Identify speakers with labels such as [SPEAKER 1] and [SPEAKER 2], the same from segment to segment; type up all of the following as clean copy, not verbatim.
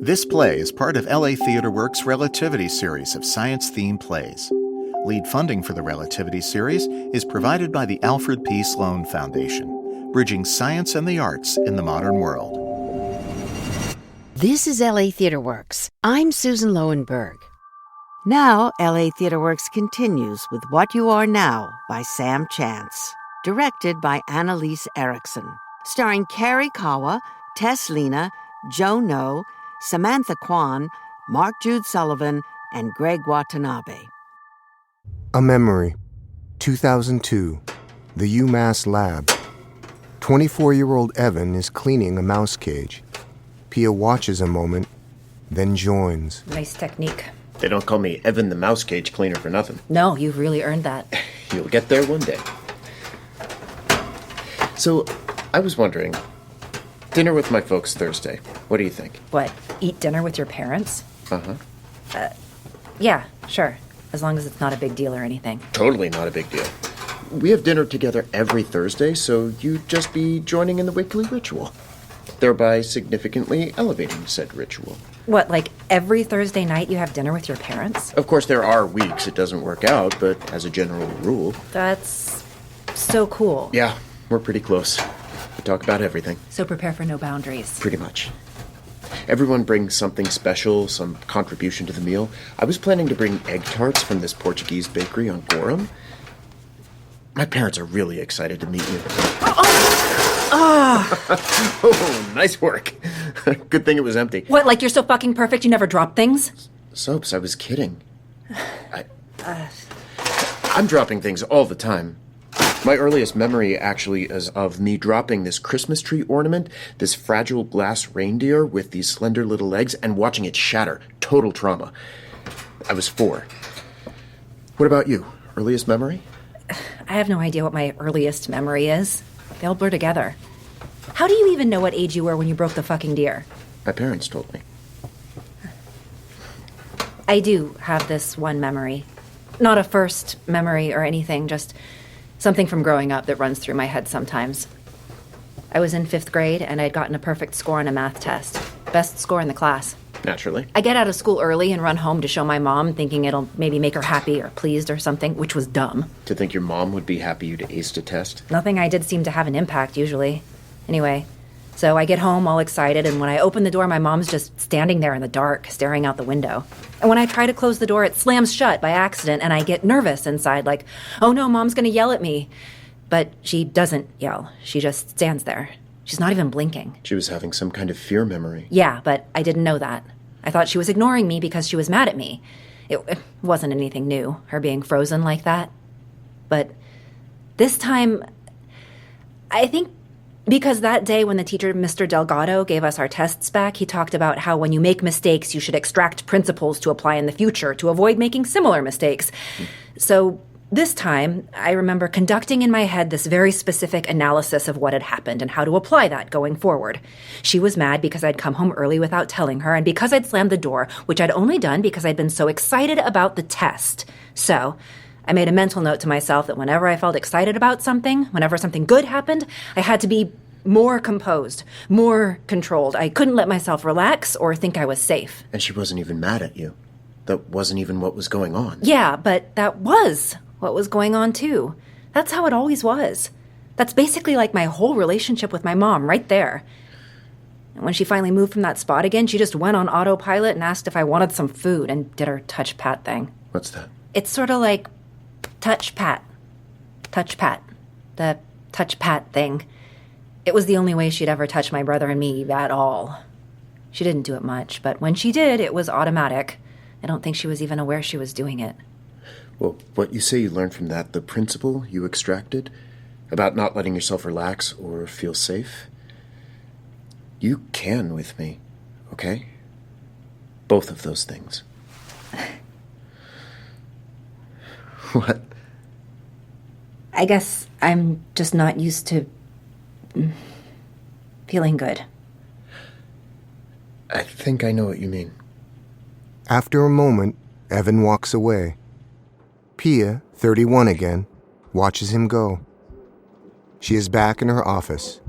[SPEAKER 1] This play is part of LA Theatre Works Relativity Series of science-themed plays. Lead funding for the Relativity Series is provided by the Alfred P. Sloan Foundation, bridging science and the arts in the modern world.
[SPEAKER 2] This is LA Theatre Works. I'm Susan Loewenberg.
[SPEAKER 3] Now, LA Theatre Works continues with What You Are Now by Sam Chance, directed by Lyse Erikson, starring Carie Kawa, Tess, Lina, Joe No, Samantha Quan, Mark Jude Sullivan, and Greg Watanabe.
[SPEAKER 4] A Memory, 2002, the UMass Lab. 24-year-old Evan is cleaning a mouse cage. Pia watches a moment, then joins.
[SPEAKER 5] Nice technique.
[SPEAKER 6] They don't call me Evan the mouse cage cleaner for nothing.
[SPEAKER 5] No, you've really earned that.
[SPEAKER 6] You'll get there one day. So, I was wondering, dinner with my folks Thursday. What do you think?
[SPEAKER 5] What, eat dinner with your parents?
[SPEAKER 6] Uh-huh.
[SPEAKER 5] Yeah, sure. As long as it's not a big deal or anything.
[SPEAKER 6] Totally not a big deal. We have dinner together every Thursday, so you'd just be joining in the weekly ritual, thereby significantly elevating said ritual.
[SPEAKER 5] What, like every Thursday night you have dinner with your parents?
[SPEAKER 6] Of course, there are weeks it doesn't work out, but as a general rule...
[SPEAKER 5] That's so cool.
[SPEAKER 6] Yeah, we're pretty close. We talk about everything.
[SPEAKER 5] So prepare for no boundaries.
[SPEAKER 6] Pretty much. Everyone brings something special, some contribution to the meal. I was planning to bring egg tarts from this Portuguese bakery on Gorham. My parents are really excited to meet you. Oh, nice work. Good thing it was empty.
[SPEAKER 5] What, like you're so fucking perfect you never drop things?
[SPEAKER 6] Soaps, I was kidding. I'm dropping things all the time. My earliest memory actually is of me dropping this Christmas tree ornament, this fragile glass reindeer with these slender little legs, and watching it shatter. Total trauma. I was 4. What about you? Earliest memory?
[SPEAKER 5] I have no idea what my earliest memory is. They all blur together. How do you even know what age you were when you broke the fucking deer?
[SPEAKER 6] My parents told me.
[SPEAKER 5] I do have this one memory. Not a first memory or anything, just something from growing up that runs through my head sometimes. I was in 5th grade and I'd gotten a perfect score on a math test. Best score in the class.
[SPEAKER 6] Naturally.
[SPEAKER 5] I get out of school early and run home to show my mom, thinking it'll maybe make her happy or pleased or something, which was dumb.
[SPEAKER 6] To think your mom would be happy you'd aced a test?
[SPEAKER 5] Nothing I did seemed to have an impact, usually. Anyway, so I get home all excited, and when I open the door, my mom's just standing there in the dark, staring out the window. And when I try to close the door, it slams shut by accident, and I get nervous inside, like, oh no, Mom's gonna yell at me. But she doesn't yell. She just stands there. She's not even blinking.
[SPEAKER 6] She was having some kind of fear memory.
[SPEAKER 5] Yeah, but I didn't know that. I thought she was ignoring me because she was mad at me. It wasn't anything new, her being frozen like that. But this time, I think because that day when the teacher, Mr. Delgado, gave us our tests back, he talked about how when you make mistakes, you should extract principles to apply in the future to avoid making similar mistakes. So this time, I remember conducting in my head this very specific analysis of what had happened and how to apply that going forward. She was mad because I'd come home early without telling her, and because I'd slammed the door, which I'd only done because I'd been so excited about the test. So I made a mental note to myself that whenever I felt excited about something, whenever something good happened, I had to be more composed, more controlled. I couldn't let myself relax or think I was safe.
[SPEAKER 6] And she wasn't even mad at you. That wasn't even what was going on.
[SPEAKER 5] Yeah, but that was what was going on too. That's how it always was. That's basically like my whole relationship with my mom right there. And when she finally moved from that spot again, she just went on autopilot and asked if I wanted some food and did her touch pat thing.
[SPEAKER 6] What's that?
[SPEAKER 5] It's sort of like touch pat. Touch pat. The touch pat thing. It was the only way she'd ever touch my brother and me at all. She didn't do it much, but when she did, it was automatic. I don't think she was even aware she was doing it.
[SPEAKER 6] Well, what you say you learned from that, the principle you extracted about not letting yourself relax or feel safe, you can with me, okay? Both of those things. What?
[SPEAKER 5] I guess I'm just not used to feeling good.
[SPEAKER 6] I think I know what you mean.
[SPEAKER 4] After a moment, Evan walks away. Pia, 31 again, watches him go. She is back in her office.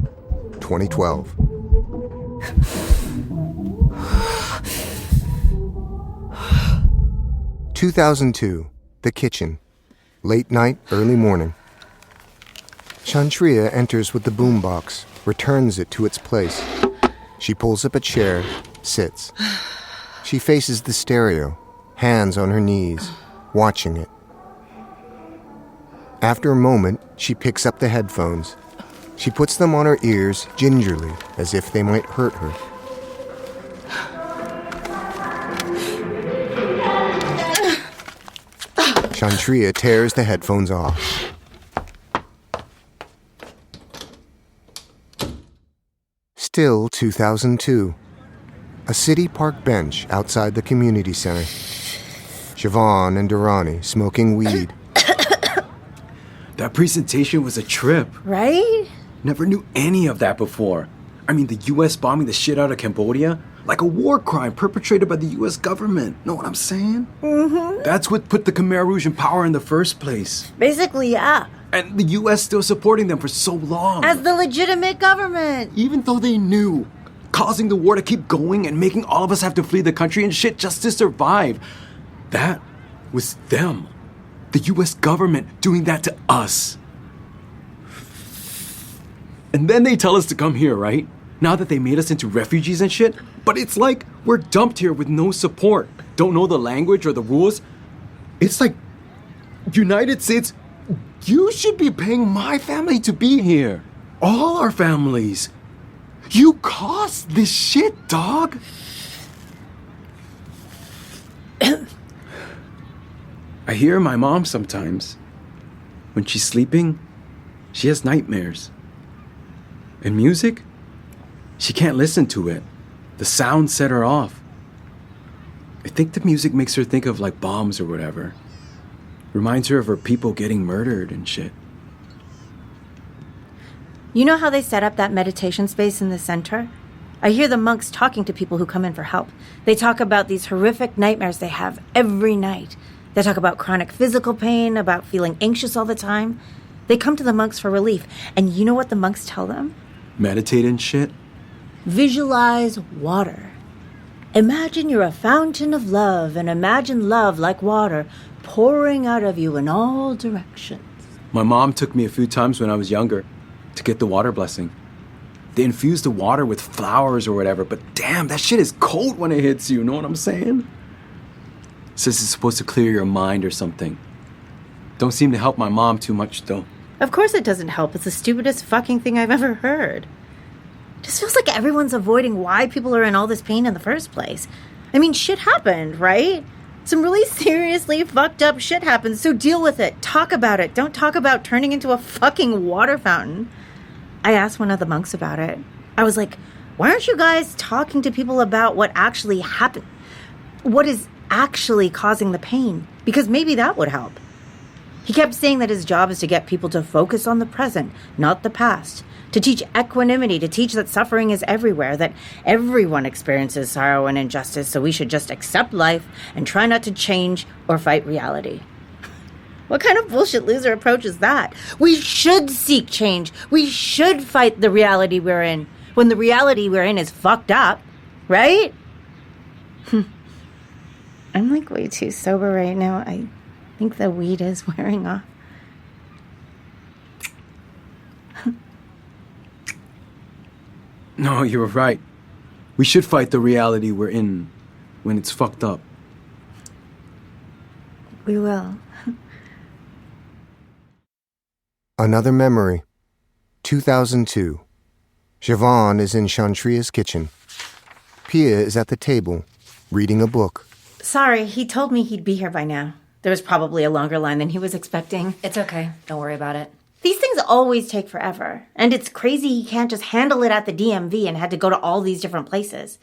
[SPEAKER 4] 2012. 2002, the kitchen. Late night, early morning. Chantrea enters with the boombox, returns it to its place. She pulls up a chair, sits. She faces the stereo, hands on her knees, watching it. After a moment, she picks up the headphones. She puts them on her ears gingerly, as if they might hurt her. Chantrea tears the headphones off. Still 2002. A city park bench outside the community center. Siobhan and Darany smoking weed.
[SPEAKER 7] That presentation was a trip.
[SPEAKER 5] Right?
[SPEAKER 7] Never knew any of that before. I mean, the U.S. bombing the shit out of Cambodia? Like a war crime perpetrated by the U.S. government. Know what I'm saying? Mm-hmm. That's what put the Khmer Rouge in power in the first place.
[SPEAKER 8] Basically, yeah.
[SPEAKER 7] And the U.S. still supporting them for so long.
[SPEAKER 8] As the legitimate government.
[SPEAKER 7] Even though they knew. Causing the war to keep going and making all of us have to flee the country and shit just to survive. That was them. The U.S. government doing that to us. And then they tell us to come here, right? Now that they made us into refugees and shit. But it's like we're dumped here with no support. Don't know the language or the rules. It's like, United States, you should be paying my family to be here. All our families. You caused this shit, dog. I hear my mom sometimes. When she's sleeping, she has nightmares. And music? She can't listen to it. The sound set her off. I think the music makes her think of like bombs or whatever. Reminds her of her people getting murdered and shit.
[SPEAKER 8] You know how they set up that meditation space in the center? I hear the monks talking to people who come in for help. They talk about these horrific nightmares they have every night. They talk about chronic physical pain, about feeling anxious all the time. They come to the monks for relief. And you know what the monks tell them?
[SPEAKER 7] Meditate and shit?
[SPEAKER 8] Visualize water. Imagine you're a fountain of love, and imagine love like water pouring out of you in all directions.
[SPEAKER 7] My mom took me a few times when I was younger to get the water blessing. They infuse the water with flowers or whatever, but damn, that shit is cold when it hits you, know what I'm saying? Says it's supposed to clear your mind or something. Don't seem to help my mom too much, though.
[SPEAKER 8] Of course it doesn't help. It's the stupidest fucking thing I've ever heard. Just feels like everyone's avoiding why people are in all this pain in the first place. I mean, shit happened, right? Some really seriously fucked up shit happened, so deal with it. Talk about it. Don't talk about turning into a fucking water fountain. I asked one of the monks about it. I was like, why aren't you guys talking to people about what actually happened? What is actually causing the pain? Because maybe that would help. He kept saying that his job is to get people to focus on the present, not the past. To teach equanimity, to teach that suffering is everywhere, that everyone experiences sorrow and injustice, so we should just accept life and try not to change or fight reality. What kind of bullshit loser approach is that? We should seek change. We should fight the reality we're in, when the reality we're in is fucked up, right? I'm like way too sober right now. I think the weed is wearing off.
[SPEAKER 7] No, you were right. We should fight the reality we're in when it's fucked up.
[SPEAKER 8] We will.
[SPEAKER 4] Another memory. 2002. Siobhan is in Chantrea's kitchen. Pia is at the table, reading a book.
[SPEAKER 8] Sorry, he told me he'd be here by now. There was probably a longer line than he was expecting.
[SPEAKER 5] It's okay. Don't worry about it.
[SPEAKER 8] These things always take forever. And it's crazy he can't just handle it at the DMV and had to go to all these different places.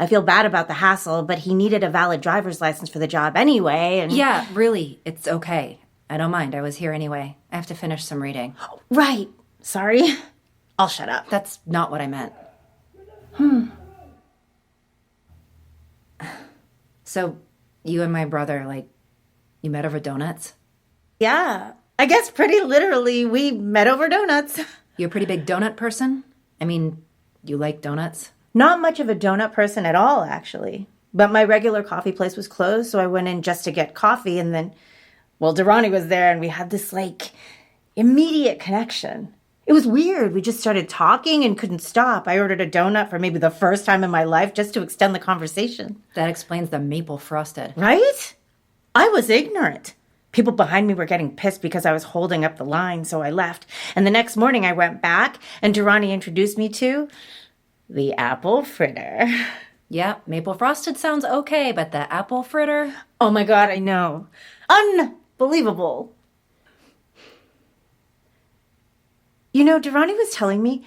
[SPEAKER 8] I feel bad about the hassle, but he needed a valid driver's license for the job anyway, and...
[SPEAKER 5] Yeah, really, it's okay. I don't mind. I was here anyway. I have to finish some reading.
[SPEAKER 8] Right. Sorry. I'll shut up.
[SPEAKER 5] That's not what I meant. So, you and my brother, you met over donuts?
[SPEAKER 8] Yeah. I guess pretty literally, we met over donuts.
[SPEAKER 5] You a pretty big donut person? I mean, you like donuts?
[SPEAKER 8] Not much of a donut person at all, actually. But my regular coffee place was closed, so I went in just to get coffee, and then, well, Darany was there, and we had this, immediate connection. It was weird. We just started talking and couldn't stop. I ordered a donut for maybe the first time in my life just to extend the conversation.
[SPEAKER 5] That explains the maple frosted.
[SPEAKER 8] Right? I was ignorant. People behind me were getting pissed because I was holding up the line, so I left. And the next morning I went back, and Darany introduced me to the apple fritter.
[SPEAKER 5] Yeah, maple frosted sounds okay, but the apple fritter?
[SPEAKER 8] Oh my God, I know. Unbelievable. You know, Darany was telling me,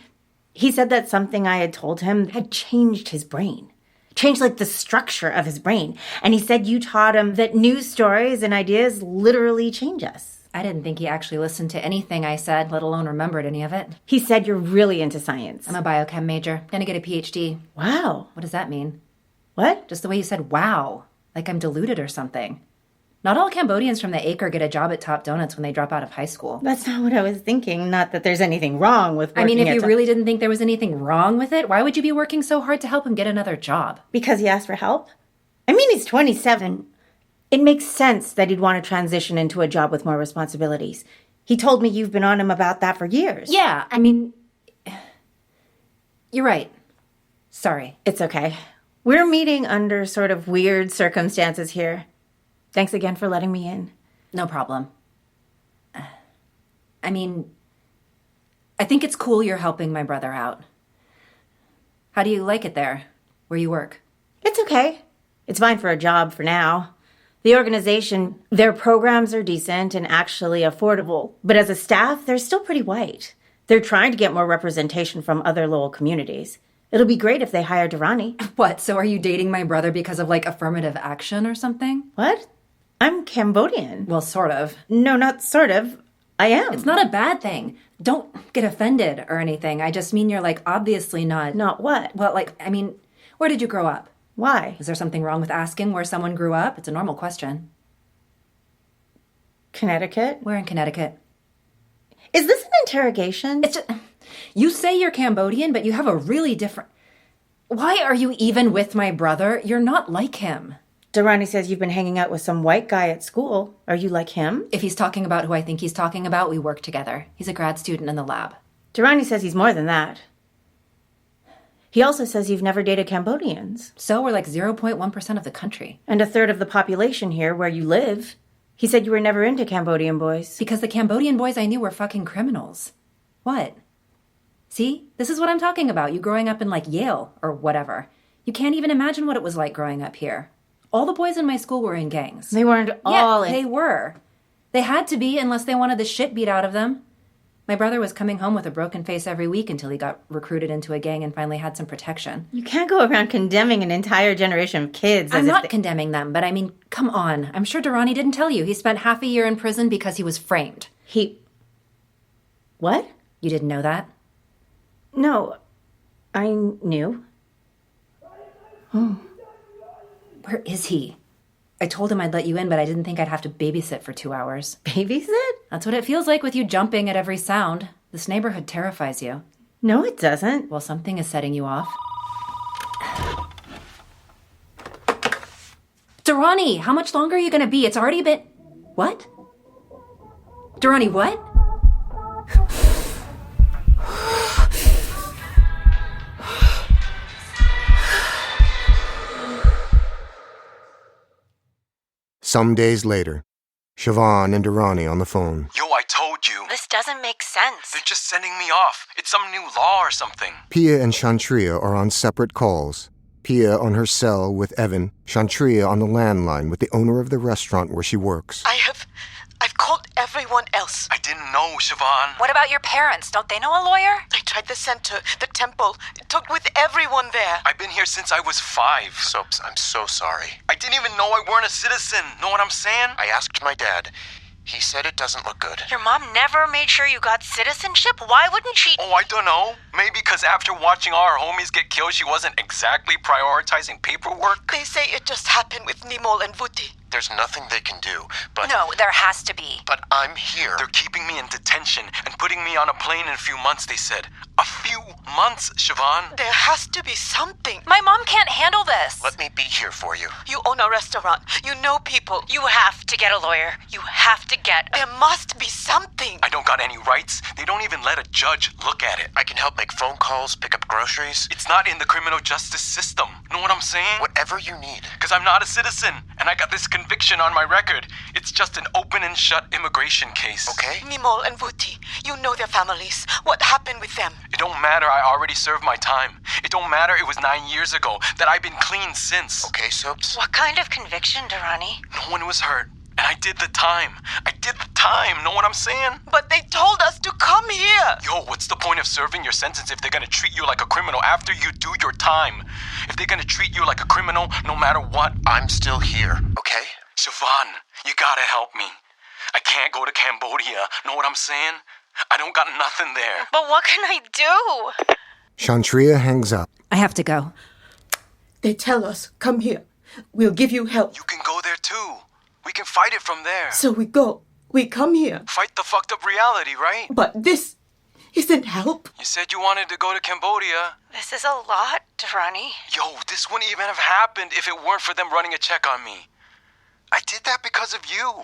[SPEAKER 8] he said that something I had told him had changed his brain. Changed, the structure of his brain. And he said you taught him that news stories and ideas literally change us.
[SPEAKER 5] I didn't think he actually listened to anything I said, let alone remembered any of it.
[SPEAKER 8] He said you're really into science.
[SPEAKER 5] I'm a biochem major. Gonna get a PhD.
[SPEAKER 8] Wow.
[SPEAKER 5] What does that mean?
[SPEAKER 8] What?
[SPEAKER 5] Just the way you said wow. Like I'm deluded or something. Not all Cambodians from the acre get a job at Top Donuts when they drop out of high school.
[SPEAKER 8] That's not what I was thinking. Not that there's anything wrong with working
[SPEAKER 5] I mean, if you
[SPEAKER 8] at
[SPEAKER 5] really didn't think there was anything wrong with it, why would you be working so hard to help him get another job?
[SPEAKER 8] Because he asked for help? I mean, he's 27. It makes sense that he'd want to transition into a job with more responsibilities. He told me you've been on him about that for years.
[SPEAKER 5] Yeah, I mean, you're right. Sorry.
[SPEAKER 8] It's okay. We're meeting under sort of weird circumstances here. Thanks again for letting me in.
[SPEAKER 5] No problem. I mean, I think it's cool you're helping my brother out. How do you like it there, where you work?
[SPEAKER 8] It's okay. It's fine for a job for now. The organization, their programs are decent and actually affordable. But as a staff, they're still pretty white. They're trying to get more representation from other Lowell communities. It'll be great if they hire Darany.
[SPEAKER 5] What, so are you dating my brother because of, affirmative action or something?
[SPEAKER 8] What? I'm Cambodian.
[SPEAKER 5] Well, sort of.
[SPEAKER 8] No, not sort of. I am.
[SPEAKER 5] It's not a bad thing. Don't get offended or anything. I just mean you're, obviously not...
[SPEAKER 8] Not what?
[SPEAKER 5] Well, where did you grow up?
[SPEAKER 8] Why?
[SPEAKER 5] Is there something wrong with asking where someone grew up? It's a normal question.
[SPEAKER 8] Connecticut?
[SPEAKER 5] Where in Connecticut?
[SPEAKER 8] Is this an interrogation?
[SPEAKER 5] It's just... You say you're Cambodian, but you have a really different... Why are you even with my brother? You're not like him.
[SPEAKER 8] Darany says you've been hanging out with some white guy at school. Are you like him?
[SPEAKER 5] If he's talking about who I think he's talking about, we work together. He's a grad student in the lab.
[SPEAKER 8] Darany says he's more than that. He also says you've never dated Cambodians.
[SPEAKER 5] So we're 0.1% of the country.
[SPEAKER 8] And a third of the population here where you live. He said you were never into Cambodian boys.
[SPEAKER 5] Because the Cambodian boys I knew were fucking criminals. What? See? This is what I'm talking about. You growing up in Yale or whatever. You can't even imagine what it was like growing up here. All the boys in my school were in gangs.
[SPEAKER 8] They weren't all in...
[SPEAKER 5] they were. They had to be unless they wanted the shit beat out of them. My brother was coming home with a broken face every week until he got recruited into a gang and finally had some protection.
[SPEAKER 8] You can't go around condemning an entire generation of kids.
[SPEAKER 5] I'm not condemning them, but I mean, come on. I'm sure Darany didn't tell you. He spent half a year in prison because he was framed.
[SPEAKER 8] What?
[SPEAKER 5] You didn't know that?
[SPEAKER 8] No, I knew.
[SPEAKER 5] Oh. Where is he? I told him I'd let you in, but I didn't think I'd have to babysit for 2 hours.
[SPEAKER 8] Babysit?
[SPEAKER 5] That's what it feels like with you jumping at every sound. This neighborhood terrifies you.
[SPEAKER 8] No, it doesn't.
[SPEAKER 5] Well, something is setting you off. Darany, how much longer are you going to be? It's already been... What? Darany, what?
[SPEAKER 4] Some days later, Siobhan and Darany on the phone.
[SPEAKER 9] Yo, I told you.
[SPEAKER 10] This doesn't make sense.
[SPEAKER 9] They're just sending me off. It's some new law or something.
[SPEAKER 4] Pia and Chantrea are on separate calls. Pia on her cell with Evan, Chantrea on the landline with the owner of the restaurant where she works.
[SPEAKER 10] I've called everyone else.
[SPEAKER 9] I didn't know, Siobhan.
[SPEAKER 10] What about your parents? Don't they know a lawyer? I tried the center, the temple, talked with everyone there.
[SPEAKER 9] I've been here since I was 5.
[SPEAKER 6] Soaps, I'm so sorry.
[SPEAKER 9] I didn't even know I weren't a citizen. Know what I'm saying?
[SPEAKER 6] I asked my dad. He said it doesn't look good.
[SPEAKER 10] Your mom never made sure you got citizenship? Why wouldn't she?
[SPEAKER 9] Oh, I don't know. Maybe because after watching all her homies get killed, she wasn't exactly prioritizing paperwork.
[SPEAKER 10] They say it just happened with Nimol and Vuti.
[SPEAKER 6] There's nothing they can do, but...
[SPEAKER 2] No, there has to be.
[SPEAKER 6] But I'm here.
[SPEAKER 9] They're keeping me in detention and putting me on a plane in a few months, they said. A few months, Siobhan.
[SPEAKER 10] There has to be something.
[SPEAKER 2] My mom can't handle this.
[SPEAKER 6] Let me be here for you.
[SPEAKER 10] You own a restaurant. You know people.
[SPEAKER 2] You have to get a lawyer. You have to get...
[SPEAKER 10] There must be something.
[SPEAKER 9] I don't got any rights. They don't even let a judge look at it.
[SPEAKER 6] I can help make phone calls, pick up groceries.
[SPEAKER 9] It's not in the criminal justice system. Know what I'm saying?
[SPEAKER 6] Whatever you need.
[SPEAKER 9] Because I'm not a citizen, and I got this conviction on my record. It's just an open and shut immigration case.
[SPEAKER 6] Okay?
[SPEAKER 10] Nimol and Vuti, you know their families. What happened with them?
[SPEAKER 9] It don't matter, I already served my time. It don't matter, it was 9 years ago, that I've been clean since.
[SPEAKER 6] Okay, Soaps?
[SPEAKER 2] What kind of conviction, Darany?
[SPEAKER 9] No one was hurt, and I did the time. I did the time, know what I'm saying?
[SPEAKER 10] But they told us to come here.
[SPEAKER 9] Yo, what's the point of serving your sentence if they're gonna treat you like a criminal after you do your time? If they're gonna treat you like a criminal no matter what?
[SPEAKER 6] I'm still here, okay?
[SPEAKER 9] Siobhan, you gotta help me. I can't go to Cambodia, know what I'm saying? I don't got nothing there.
[SPEAKER 2] But what can I do?
[SPEAKER 4] Chantrea hangs up.
[SPEAKER 5] I have to go.
[SPEAKER 10] They tell us, come here. We'll give you help.
[SPEAKER 9] You can go there too. We can fight it from there.
[SPEAKER 10] So we go. We come here.
[SPEAKER 9] Fight the fucked up reality, right?
[SPEAKER 10] But this isn't help.
[SPEAKER 9] You said you wanted to go to Cambodia.
[SPEAKER 2] This is a lot, Darany.
[SPEAKER 9] Yo, this wouldn't even have happened if it weren't for them running a check on me. I did that because of you.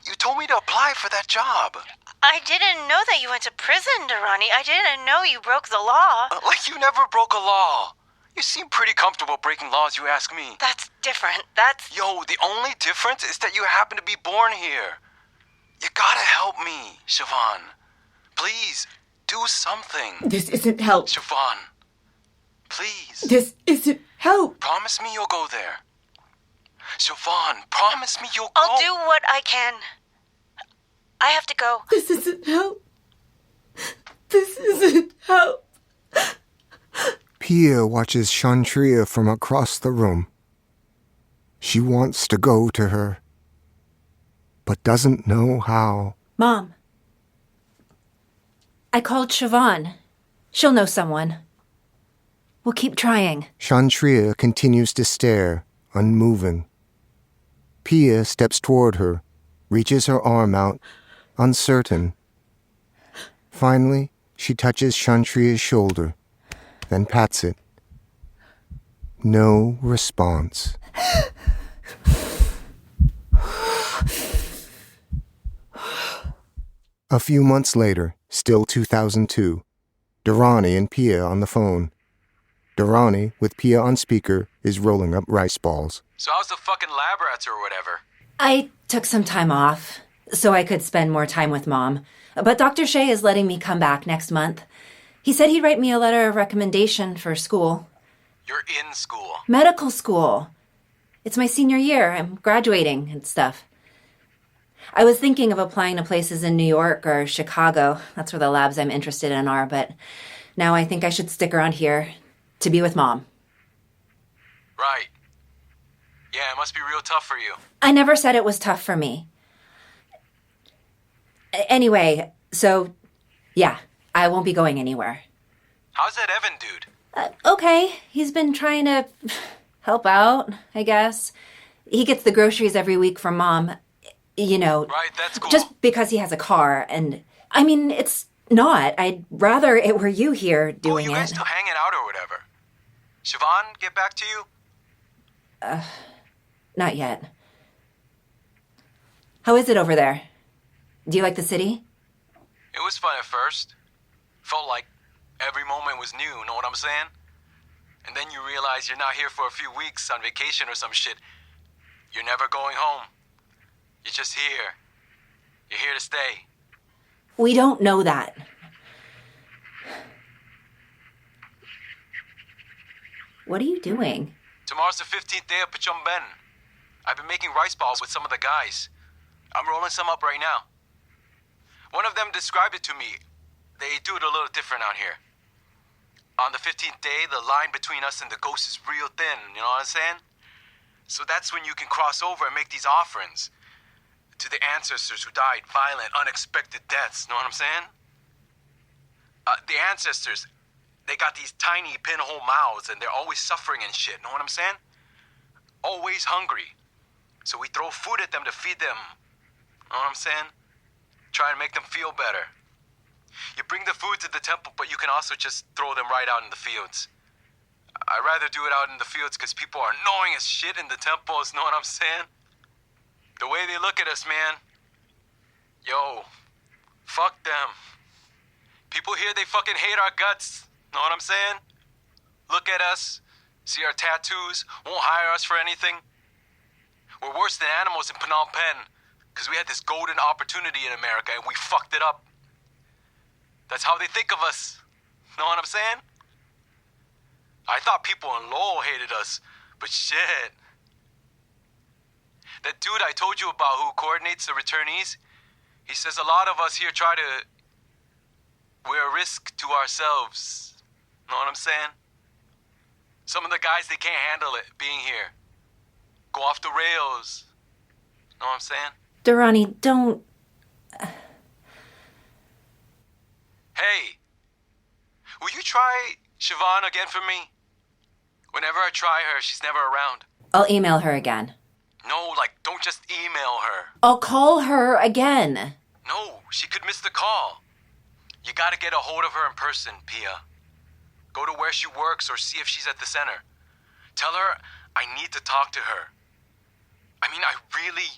[SPEAKER 9] You told me to apply for that job.
[SPEAKER 2] I didn't know that you went to prison, Darany. I didn't know you broke the law.
[SPEAKER 9] Like you never broke a law. You seem pretty comfortable breaking laws, you ask me.
[SPEAKER 2] That's different. That's...
[SPEAKER 9] Yo, the only difference is that you happen to be born here. You gotta help me, Siobhan. Please, do something.
[SPEAKER 10] This isn't help.
[SPEAKER 9] Siobhan, please.
[SPEAKER 10] This isn't help.
[SPEAKER 9] Promise me you'll go there. Siobhan, promise me you'll go.
[SPEAKER 2] I'll do what I can. I have to go.
[SPEAKER 10] This isn't help. This isn't help.
[SPEAKER 4] Pia watches Chantrea from across the room. She wants to go to her, but doesn't know how.
[SPEAKER 5] Mom. I called Siobhan. She'll know someone. We'll keep trying.
[SPEAKER 4] Chantrea continues to stare, unmoving. Pia steps toward her, reaches her arm out, uncertain. Finally, she touches Chantrea's shoulder, then pats it. No response. A few months later, still 2002, Darany and Pia on the phone. Darany, with Pia on speaker, is rolling up rice balls.
[SPEAKER 9] So how's the fucking lab rats or whatever?
[SPEAKER 5] I took some time off so I could spend more time with Mom. But Dr. Shea is letting me come back next month. He said he'd write me a letter of recommendation for school.
[SPEAKER 9] You're in school.
[SPEAKER 5] Medical school. It's my senior year. I'm graduating and stuff. I was thinking of applying to places in New York or Chicago. That's where the labs I'm interested in are, but now I think I should stick around here to be with Mom.
[SPEAKER 9] Right. Yeah, it must be real tough for you.
[SPEAKER 5] I never said it was tough for me. Anyway, so, yeah, I won't be going anywhere.
[SPEAKER 9] How's that Evan dude?
[SPEAKER 5] Okay, he's been trying to help out, I guess. He gets the groceries every week from Mom, you know.
[SPEAKER 9] Right, that's cool.
[SPEAKER 5] Just because he has a car, and, I mean, it's not. I'd rather it were you here doing
[SPEAKER 9] you guys still hanging out or whatever? Siobhan, get back to you?
[SPEAKER 5] Not yet. How is it over there? Do you like the city?
[SPEAKER 9] It was fun at first. Felt like every moment was new, know what I'm saying? And then you realize you're not here for a few weeks on vacation or some shit. You're never going home. You're just here. You're here to stay.
[SPEAKER 5] We don't know that. What are you doing?
[SPEAKER 9] Tomorrow's the 15th day of Pachon Ben. I've been making rice balls with some of the guys. I'm rolling some up right now. One of them described it to me. They do it a little different out here. On the 15th day, the line between us and the ghost is real thin, you know what I'm saying? So that's when you can cross over and make these offerings to the ancestors who died violent, unexpected deaths, know what I'm saying? The ancestors, they got these tiny pinhole mouths and they're always suffering and shit, know what I'm saying? Always hungry. So we throw food at them to feed them. Know what I'm saying? Try and make them feel better. You bring the food to the temple, but you can also just throw them right out in the fields. I'd rather do it out in the fields because people are annoying as shit in the temples, know what I'm saying? The way they look at us, man. Yo, fuck them. People here, they fucking hate our guts, know what I'm saying? Look at us, see our tattoos, won't hire us for anything. We're worse than animals in Phnom Penh because we had this golden opportunity in America and we fucked it up. That's how they think of us, know what I'm saying? I thought people in Lowell hated us, but shit. That dude I told you about who coordinates the returnees, he says a lot of us here try to... we're a risk to ourselves. Know what I'm saying? Some of the guys, they can't handle it being here. Go off the rails. Know what I'm saying?
[SPEAKER 5] Darany, don't...
[SPEAKER 9] Hey, will you try Siobhan again for me? Whenever I try her, she's never around.
[SPEAKER 5] I'll email her again.
[SPEAKER 9] No, don't just email her.
[SPEAKER 5] I'll call her again.
[SPEAKER 9] No, she could miss the call. You gotta get a hold of her in person, Pia. Go to where she works or see if she's at the center. Tell her I need to talk to her. I mean, I really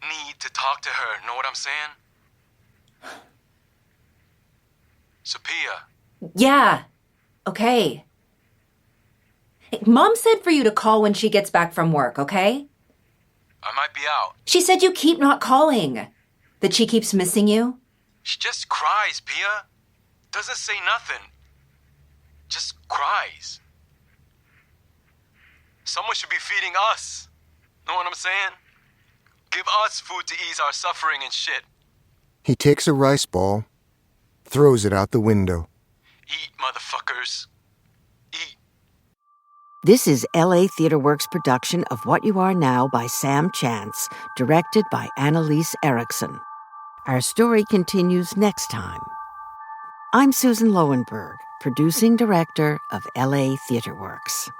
[SPEAKER 9] need to talk to her, know what I'm saying? So, Pia.
[SPEAKER 5] Yeah. Okay. Hey, Mom said for you to call when she gets back from work, okay?
[SPEAKER 9] I might be out.
[SPEAKER 5] She said you keep not calling. That she keeps missing you.
[SPEAKER 9] She just cries, Pia. Doesn't say nothing. Just cries. Someone should be feeding us. Know what I'm saying? Give us food to ease our suffering and shit.
[SPEAKER 4] He takes a rice ball, throws it out the window.
[SPEAKER 9] Eat, motherfuckers. Eat.
[SPEAKER 3] This is LA Theatre Works' production of What You Are Now by Sam Chance, directed by Lyse Erikson. Our story continues next time. I'm Susan Loewenberg, producing director of LA Theatre Works.